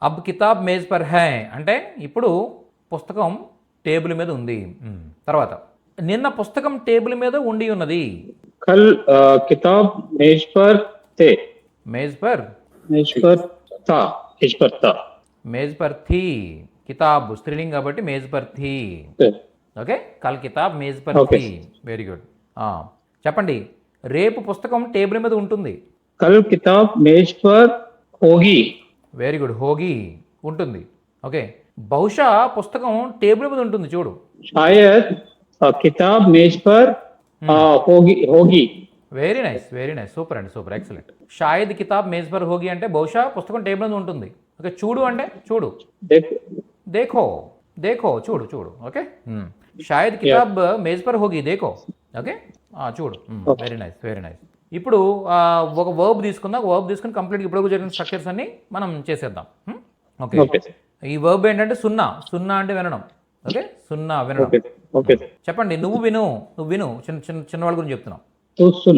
అబ్ కితాబ్ మేజ్ per high అంటే ఇప్పుడు పుస్తకం టేబుల్ మీద ఉంది. తర్వాత నిన్న పుస్తకం టేబుల్ మీద ఉండి ఉన్నది. कल किताब मेज पर थे. మేజ్ పర్ मेज पर था. मेज पर था. Maze per థీ. కితాబ్ స్త్రీలింగ్ కాబట్టి మేజ్ పర్ థీ. ఓకే, కల్ కితాబ్ మేజ్ పర్ Okay. థీ. Very good. చెప్పండి, రేపు పుస్తకం టేబుల్ మీద ఉంటుంది. कल किताब मेज पर होगी. వెరీ గుడ్, హోగి ఉంటుంది. ఓకే, బహుశా పుస్తకం టేబుల్ మీద ఉంటుంది చూడు. शायद किताब मेज पर होगी होगी. Very nice, very nice, super అండి, సూపర్, ఎక్సలెంట్. షాయద్ కితాబ్ మేజ్ పర్ హోగి అంటే బహుశా పుస్తకం టేబుల్ మీద ఉంటుంది. ఓకే, చూడు అంటే చూడు, देखो. దేఖో, దేఖో, చూడు చూడు. ఓకే, షాయద్ కితాబ్ మేజ్ పర్ హోగి దేఖో. ఓకే, చూడు. Very nice, very nice. ఇప్పుడు ఒక వర్బ్ తీసుకుందాం. వర్బ్ తీసుకుని కంప్లీట్గా ఇప్పుడు జరిగిన స్ట్రక్చర్స్ అన్ని మనం చేసేద్దాం. Okay, Okay. ఈ వర్బ్ ఏంటంటే సున్నా. సున్నా అంటే వినడం. ఓకే, సున్నా వినడం. Okay. Okay. చెప్పండి, నువ్వు విను. నువ్వు విను, చిన్న చిన్న చిన్నవాళ్ళ గురించి చెప్తున్నావు. तू सुन.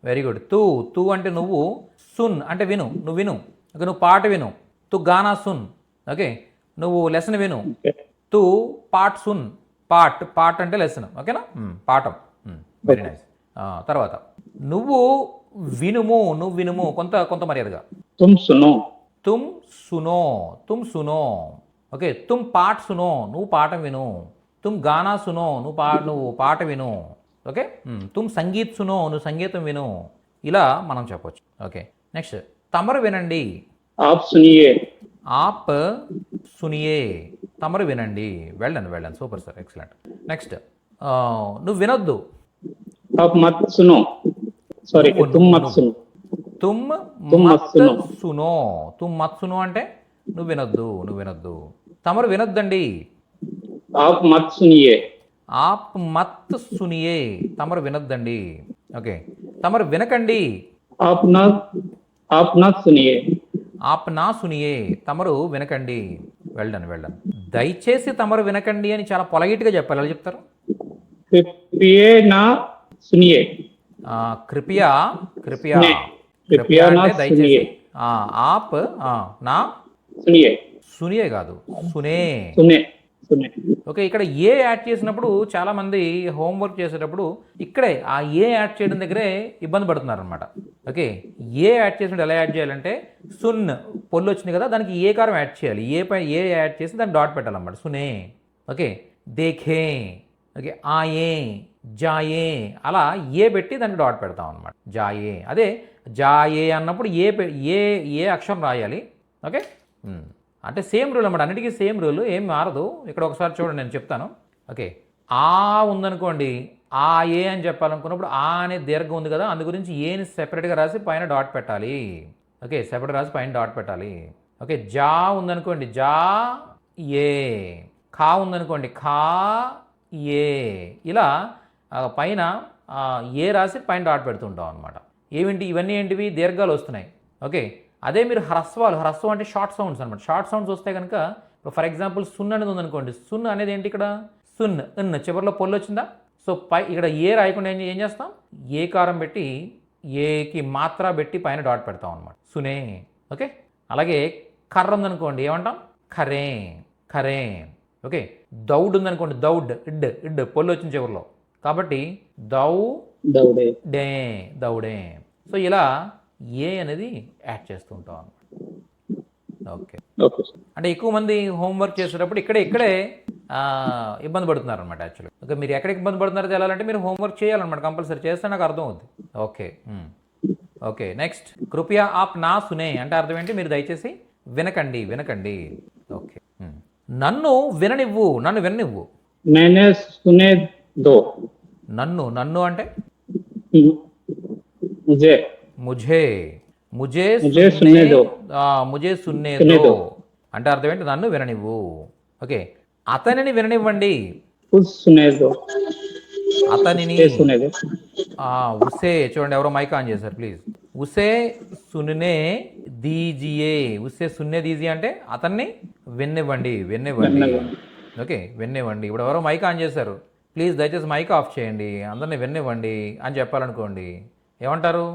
Very good. తూ, తూ అంటే నువ్వు, సున్ అంటే విను, నువ్వు విను. ఓకే, నువ్వు పాట విను. తు గానా సున్. ఓకే, నువ్వు లెసన్ విను. Okay. తూ పాట్ సున్. పాట్, పాట్ అంటే లెసన్. ఓకేనా, పాఠం. Very nice. తర్వాత నువ్వు వినుము. నువ్వు వినుము, కొంత కొంత మర్యాదగా. तुम सुनो. తుమ్ సునో. తుమ్ సునో. ఓకే, తుమ్ పాట్ సునో, నువ్వు పాఠం విను. తుమ్ గానా సునో, నువ్వు పాట విను. ఓకే, తుమ్ సంగీత్ సునో, నువ్వు సంగీతం విను. ఇలా మనం చెప్పొచ్చు. ఓకే, నెక్స్ట్ తమరు వినండి. आप सुनिए. ఆప్ సునియే, తమరు వినండి. వెళ్ళండి వెళ్ళండి, సూపర్ సార్, ఎక్సలెంట్. నెక్స్ట్ నువ్వు వినొద్దు. आप मत सुनो. सॉरी, तुम मत सुनो. తుమ్ तुम मत మత్ सुनो. సునో. తుమ్ మత్ సునో అంటే నువ్వు వినొద్దు, నువ్వు వినొద్దు. తమరు వినొద్దండి. आप मत सुनिए. ఆప్ మత్ సునియే, తమరు వినొద్దండి. ఓకే, తమరు వినకండి. आप न सुनिए. ఆప్ నా సునియే, తమరు వినకండి. వెళ్ళండి వెళ్ళండి. దయచేసి తమరు వినకండి అని చాలా పొలగిట్గా చెప్పాలి. ఎలా చెప్తారు? कृपया ना सुनिए. కృపయా, కృపయా, नहीं, కృపయా कृपया ना అంటే దయచేసి. सुनिए. ఆప్ నా सुनिए. సునియే కాదు, సునే. सुने. सुने. ఓకే, ఇక్కడ ఏ యాడ్ చేసినప్పుడు చాలా మంది హోంవర్క్ చేసేటప్పుడు ఇక్కడే ఆ ఏ యాడ్ చేయడం దగ్గరే ఇబ్బంది పడుతున్నారు అనమాట. ఓకే, ఏ యాడ్ చేసినప్పుడు ఎలా యాడ్ చేయాలంటే సున్ పొల్లు వచ్చింది కదా, దానికి ఏ కారం యాడ్ చేయాలి. ఏ పై ఏ యాడ్ చేసి దాన్ని డాట్ పెట్టాలన్నమాట. సునే. ఓకే, దేఖే. ఓకే, ఆయే, జాయే, అలా ఏ పెట్టి దానికి డాట్ పెడతాం అనమాట. జాయే, అదే జాయే అన్నప్పుడు ఏ ఏ అక్షరం రాయాలి. ఓకే, అంటే సేమ్ రూల్ అన్నమాట, అన్నిటికీ సేమ్ రూల్, ఏం మారదు. ఇక్కడ ఒకసారి చూడండి, నేను చెప్తాను. ఓకే, ఆ ఉందనుకోండి, ఆ ఏ అని చెప్పాలనుకున్నప్పుడు ఆ అనే దీర్ఘం ఉంది కదా, అందు గురించి ఏని సెపరేట్గా రాసి పైన డాట్ పెట్టాలి. ఓకే, సెపరేట్ రాసి పైన డాట్ పెట్టాలి. ఓకే, జా ఉందనుకోండి, జా ఏ. ఖా ఉందనుకోండి, ఖా ఏ. ఇలా పైన ఏ రాసి పైన డాట్ పెడుతుంటాం అనమాట. ఏమిటి ఇవన్నీ? ఏంటివి? దీర్ఘాలు వస్తున్నాయి. ఓకే, అదే మీరు హ్రస్వాలు, హ్రస్వం అంటే షార్ట్ సౌండ్స్ అనమాట. షార్ట్ సౌండ్స్ వస్తే కనుక ఫర్ ఎగ్జాంపుల్ సున్ అనేది ఉందనుకోండి, సున్ అనేది ఏంటి ఇక్కడ? సున్, చివరిలో పొల్లు వచ్చిందా? సో ఇక్కడ ఏ రాయకుండా ఏం చేస్తాం? ఏ కారం పెట్టి ఏకి మాత్ర పెట్టి పైన డాట్ పెడతాం అనమాట, సునే. ఓకే, అలాగే కర్ర ఉందనుకోండి, ఏమంటాం? ఖరే, ఖరే. ఓకే, దౌడ్ ఉందనుకోండి, దౌడ్, ఇడ్ పొల్లు వచ్చిన చివరిలో, కాబట్టి దౌ दौड़े. డే, దౌడే. సో ఇలా ఏ అనేది యాడ్ చేస్తూ ఉంటాం అనమాట. Okay, okay. అంటే ఎక్కువ మంది హోంవర్క్ చేసేటప్పుడు ఇక్కడే ఇబ్బంది పడుతున్నారు అనమాట యాక్చువల్లీ. ఓకే, మీరు ఎక్కడ ఇబ్బంది పడుతున్నారో తెలియాలంటే మీరు హోంవర్క్ చేయాలన్నమాట, కంపల్సరీ చేస్తే నాకు అర్థం అవుద్ది. ఓకే, ఓకే, నెక్స్ట్ కృపయా ఆప్ నా సునే అంటే అర్థం ఏంటి? మీరు దయచేసి వినకండి, వినకండి. ఓకే, నన్ను విననివ్వు, నన్ను విననివ్వు. मैंने सुने दो. నన్ను అంటే मुझे. ముఝే, ముఝే सुनने दो. ముఝే సున్నే सुनने దో दो. అంటే అర్థం ఏంటి? నన్ను విననివ్వు. ఓకే, అతనిని విననివ్వండి. कुछ सुने दो. అతనిని, ये सुने दो. ఉసే. చూడండి, ఎవరో మైక్ ఆన్ చేశారు, ప్లీజ్. ఉసే సున్నే దీజియే. ఉసే సున్నే దీజియే అంటే అతన్ని విన్నివ్వండి, విన్నివ్వండి. విన్నివ్వండి. ఓకే, విన్నివ్వండి. ఇప్పుడు ఎవరో మైక్ ఆన్ చేశారు, ప్లీజ్ దయచేసి మైక్ ఆఫ్ చేయండి, అందరిని విన్నివ్వండి అని చెప్పాలనుకోండి, ఏమంటారు?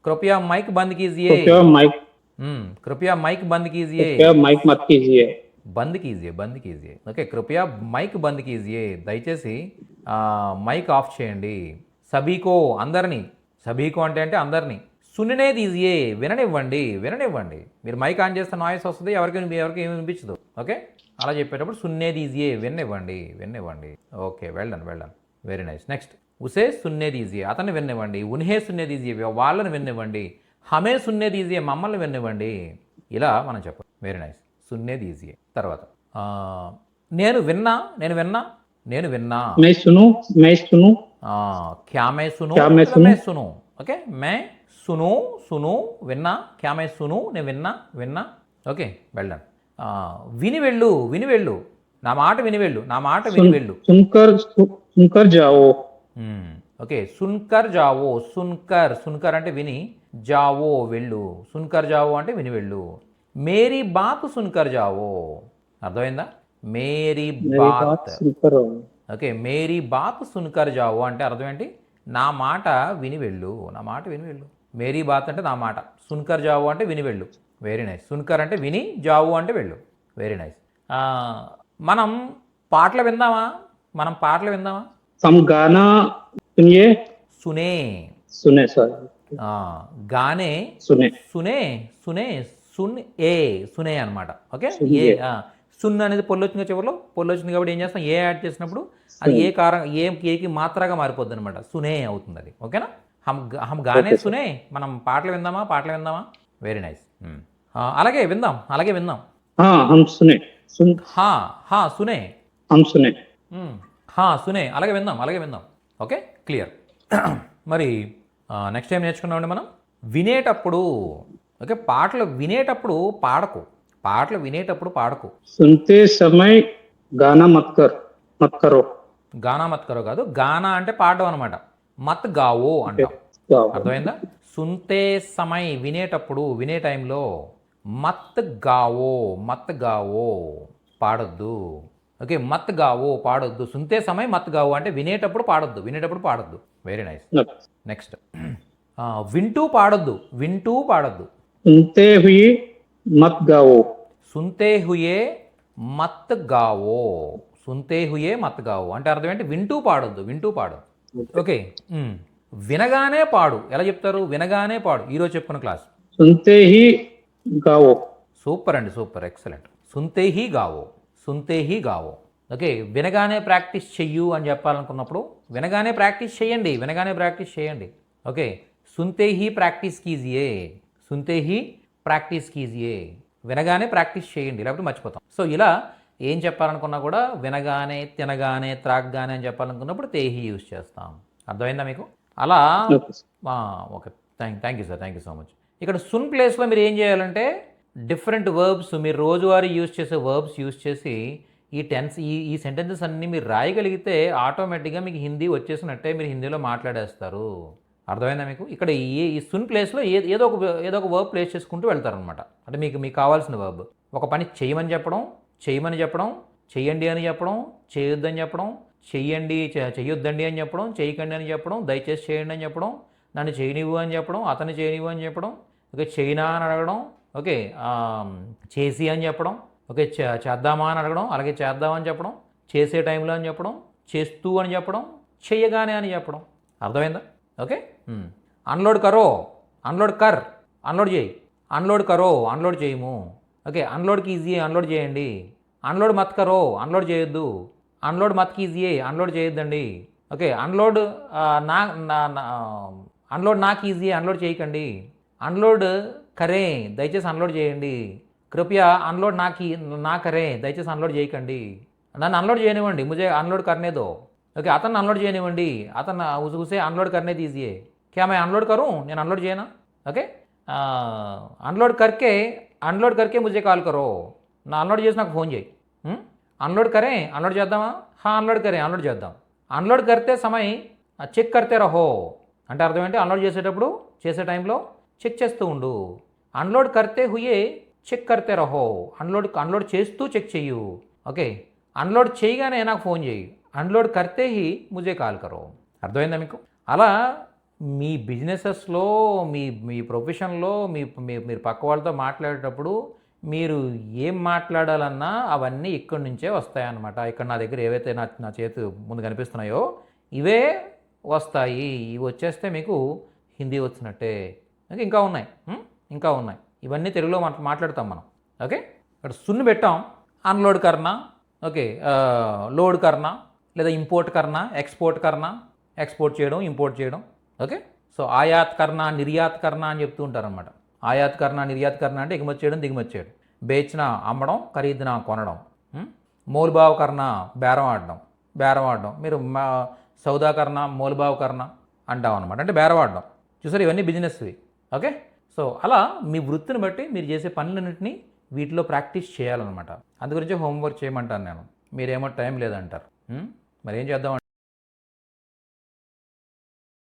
కృపయా మైక్ బంద్ కీజియే. कृपया माइक कृपया माइक बंद कीजिए कृपया माइक मत कीजिए బంద్ కీజియే ఓకే కృపయా మైక్ బంద్ కీజియే దయచేసి మైక్ ఆఫ్ చేయండి సభీకో అందరినీ సభీకో అంటే అందరినీ సున్నే దీజియే విననివ్వండి మీరు మైక్ ఆన్ చేస్తే నాయిస్ వస్తుంది ఎవరికి ఏమి వినిపించదు ఓకే అలా చెప్పేటప్పుడు సున్నే దీజియే విననివ్వండి ఓకే వెళ్ళండి వెరీ నైస్ నెక్స్ట్ ఉసే సున్నే దీజియే అతన్ని విననివ్వండి ఉన్హే సున్నే దీజియే వాళ్ళని విననివ్వండి హమే సున్నే దీజియే మమ్మల్ని విననివ్వండి ఇలా మనం చెప్పాలి వెరీ నైస్ సున్నే దీజియే తర్వాత నేను విన్నా मैं सुनूं क्या मैं सुनूं क्या मैं లేదా मैं सुनूं ఓకే मैं सुनूं విన్నా क्या मैं सुनूं నేను విన్నా ఓకే వెళ్ళండి విని వెళ్ళు నా మాట విని వెళ్ళు सुनकर जाओ ఓకే సున్కర్ జావో సున్కర్ అంటే విని జావో వెళ్ళు సున్కర్ జావో అంటే విని వెళ్ళు మేరీ బాత్ సున్కర్ జావో అర్థమైందా మేరీ मेरी बात బాత్ सुनकर ఓకే మేరీ బాత్ సున్కర్ జావో అంటే అర్థం ఏంటి నా మాట విని వెళ్ళు మేరీ బాత్ అంటే నా మాట సున్కర్ జావో అంటే విని వెళ్ళు వెరీ నైస్ సున్కర్ అంటే విని జావో అంటే వెళ్ళు వెరీ నైస్ మనం పాటలు విందామా हम गाना सुनिए సునే सॉरी గానే सुने సునే అనమాట ఓకే సునే. సున్ అనేది పొల్లొచ్చింది చివరిలో పొల్లొచ్చింది కాబట్టి ఏం చేస్తాం ఏ యాడ్ చేసినప్పుడు అది ఏకి మాత్రగా మారిపోద్ది అనమాట సునే అవుతుంది అది ఓకేనా హమ్ గానే సునే మనం పాటలు విందామా వెరీ నైస్ అలాగే విందాం हाँ हम सुने సునే हम सुने సునే అలాగే విందాం ఓకే క్లియర్ మరి నెక్స్ట్ టైం నేర్చుకున్నామండి మనం వినేటప్పుడు ఓకే పాటలు వినేటప్పుడు పాడకు सुनते समय गाना मत करो గానా మత్ కరో కాదు గానా అంటే పాడడం అనమాట మత్ గావో అంటాం गाओ అర్థమైందా సుంతే సమయ్ వినే టైంలో మత్ గావో పాడొద్దు ఓకే మత్ గావో పాడొద్దు సుంతే సమయ్ మత్ గావో అంటే వినేటప్పుడు పాడొద్దు వెరీ నైస్ నెక్స్ట్ వింటూ పాడొద్దు सुनते हुए मत गाओ సుంతే హుయే మత్ గావో అంటే అర్థం ఏంటి వింటూ పాడు ఓకే వినగానే పాడు ఎలా చెప్తారు వినగానే పాడు ఈరోజు చెప్పుకున్న క్లాస్ सुनते ही गाओ super excellent సుంతే he Gao okay వినగానే ప్రాక్టీస్ చెయ్యు అని చెప్పాలనుకున్నప్పుడు వినగానే ప్రాక్టీస్ చేయండి ఓకే సుంతే హీ ప్రాక్టీస్ కీజియే వినగానే ప్రాక్టీస్ చేయండి లేకపోతే మర్చిపోతాం సో ఇలా ఏం చెప్పాలనుకున్నా కూడా వినగానే తినగానే త్రాగగానే అని చెప్పాలనుకున్నప్పుడు తేహి యూజ్ చేస్తాం అర్థమైందా మీకు అలా okay thank you so much ఇక్కడ సున్ ప్లేస్లో మీరు ఏం చేయాలంటే డిఫరెంట్ వర్బ్స్ మీరు రోజువారీ యూజ్ చేసే వర్బ్స్ యూజ్ చేసి ఈ సెంటెన్సెస్ అన్నీ మీరు రాయగలిగితే ఆటోమేటిక్గా మీకు హిందీ వచ్చేసినట్టే మీరు హిందీలో మాట్లాడేస్తారు అర్థమైందా మీకు ఇక్కడ ఈ సున్ ప్లేస్లో ఏదో ఒక వర్బ్ ప్లేస్ చేసుకుంటూ వెళ్తారనమాట అంటే మీకు కావాల్సిన వర్బ్ ఒక పని చేయమని చెప్పడం చెయ్యండి అని చెప్పడం చేయొద్దని చెప్పడం చెయ్యొద్దండి అని చెప్పడం చేయకండి అని చెప్పడం దయచేసి చేయండి అని చెప్పడం నన్ను చేయనివ్వు అని చెప్పడం అతన్ని చేయనివ్వు అని చెప్పడం ఓకే చైనా అని అడగడం ఓకే చేసి అని చెప్పడం ఓకే చేద్దామా అని అడగడం అలాగే చేద్దామని చెప్పడం చేసే టైంలో అని చెప్పడం చేస్తూ అని చెప్పడం చెయ్యగానే అని చెప్పడం అర్థమైందా ఓకే అన్లోడ్ చేయి అన్లోడ్ చేయము ఓకే అన్లోడ్ కీజియే అన్లోడ్ చేయండి అన్లోడ్ మత్ కరో అన్లోడ్ చేయొద్దు అన్లోడ్ మత్ కీజియే అన్లోడ్ చేయొద్దండి ఓకే అన్లోడ్ నా కీజియే అన్లోడ్ చేయకండి అన్లోడ్ కరే దయచేసి అన్లోడ్ చేయండి కృపయా అన్లోడ్ నా కరే దయచేసి అన్లోడ్ చేయకండి నన్ను అన్లోడ్ చేయనివ్వండి ముజే అన్లోడ్ కర్నే దో ఓకే అతన్ని అన్లోడ్ చేయనివ్వండి అతను ఉसे అన్లోడ్ కర్నే దీజియే క్యా मैं అన్లోడ్ కरूं నేను అన్లోడ్ చేయనా ఓకే అన్లోడ్ కర్కే ముझे కాల్ కరో నా అన్లోడ్ చేసి నాకు ఫోన్ చేయి అన్లోడ్ కరే అన్లోడ్ చేద్దామా అన్లోడ్ చేద్దాం అన్లోడ్ కర్తే సమయ్ చెక్ కర్తే రహో అంటే అర్థం ఏంటి అన్లోడ్ చేసే టైంలో చెక్ చేస్తూ ఉండు అన్లోడ్ కర్తే హుయే చెక్ కర్తే రహో అన్లోడ్ చేస్తూ చెక్ చెయ్యు ఓకే అన్లోడ్ చేయగానే నాకు ఫోన్ చేయి అన్లోడ్ కర్తే హీ ముझे కాల్ కరో అర్థమైందా మీకు అలా మీ బిజినెసెస్లో మీ మీ ప్రొఫెషన్లో మీరు పక్క వాళ్ళతో మాట్లాడేటప్పుడు మీరు ఏం మాట్లాడాలన్నా అవన్నీ ఇక్కడి నుంచే వస్తాయన్నమాట. ఇక్కడ నా దగ్గర ఏవైతే నా చేతి ముందు కనిపిస్తున్నాయో ఇవే వస్తాయి. ఇవి వచ్చేస్తే మీకు హిందీ వచ్చినట్టే. ఇంకా ఉన్నాయి, ఇంకా ఉన్నాయి. ఇవన్నీ తెలుగులో మాట్లాడతాం మనం. ఓకే, ఇక్కడ సున్ను పెట్టాం. అన్లోడ్ కర్నా, ఓకే, లోడ్ కర్నా, లేదా ఇంపోర్ట్ కర్నా, ఎక్స్పోర్ట్ కర్నా, ఎక్స్పోర్ట్ చేయడం, ఇంపోర్ట్ చేయడం. ఓకే, సో ఆయాత్ కర్నా, నిర్యాత్ కర్నా అని చెప్తూ ఉంటారనమాట. ఆయాత్ కర్నా, నిర్యాత్ కర్నా అంటే ఎగుమతి చేయడం, దిగుమతి చేయడం. బేచిన అమ్మడం, ఖరీదిన కొనడం. మోల్బావ్ కర్నా బేరం ఆడడం. మీరు సౌదా కర్నా, మోల్బావ్ కర్నా అంటాం అనమాట, అంటే బేరం ఆడడం. చూసారు, ఇవన్నీ బిజినెస్వి. ఓకే, సో అలా మీ వృత్తిని బట్టి మీరు చేసే పనులన్నింటినీ వీటిలో ప్రాక్టీస్ చేయాలన్నమాట. అందు గురించి హోంవర్క్ చేయమంటాను నేను. మీరేమో టైం లేదంటారు. మరి ఏం చేద్దాం?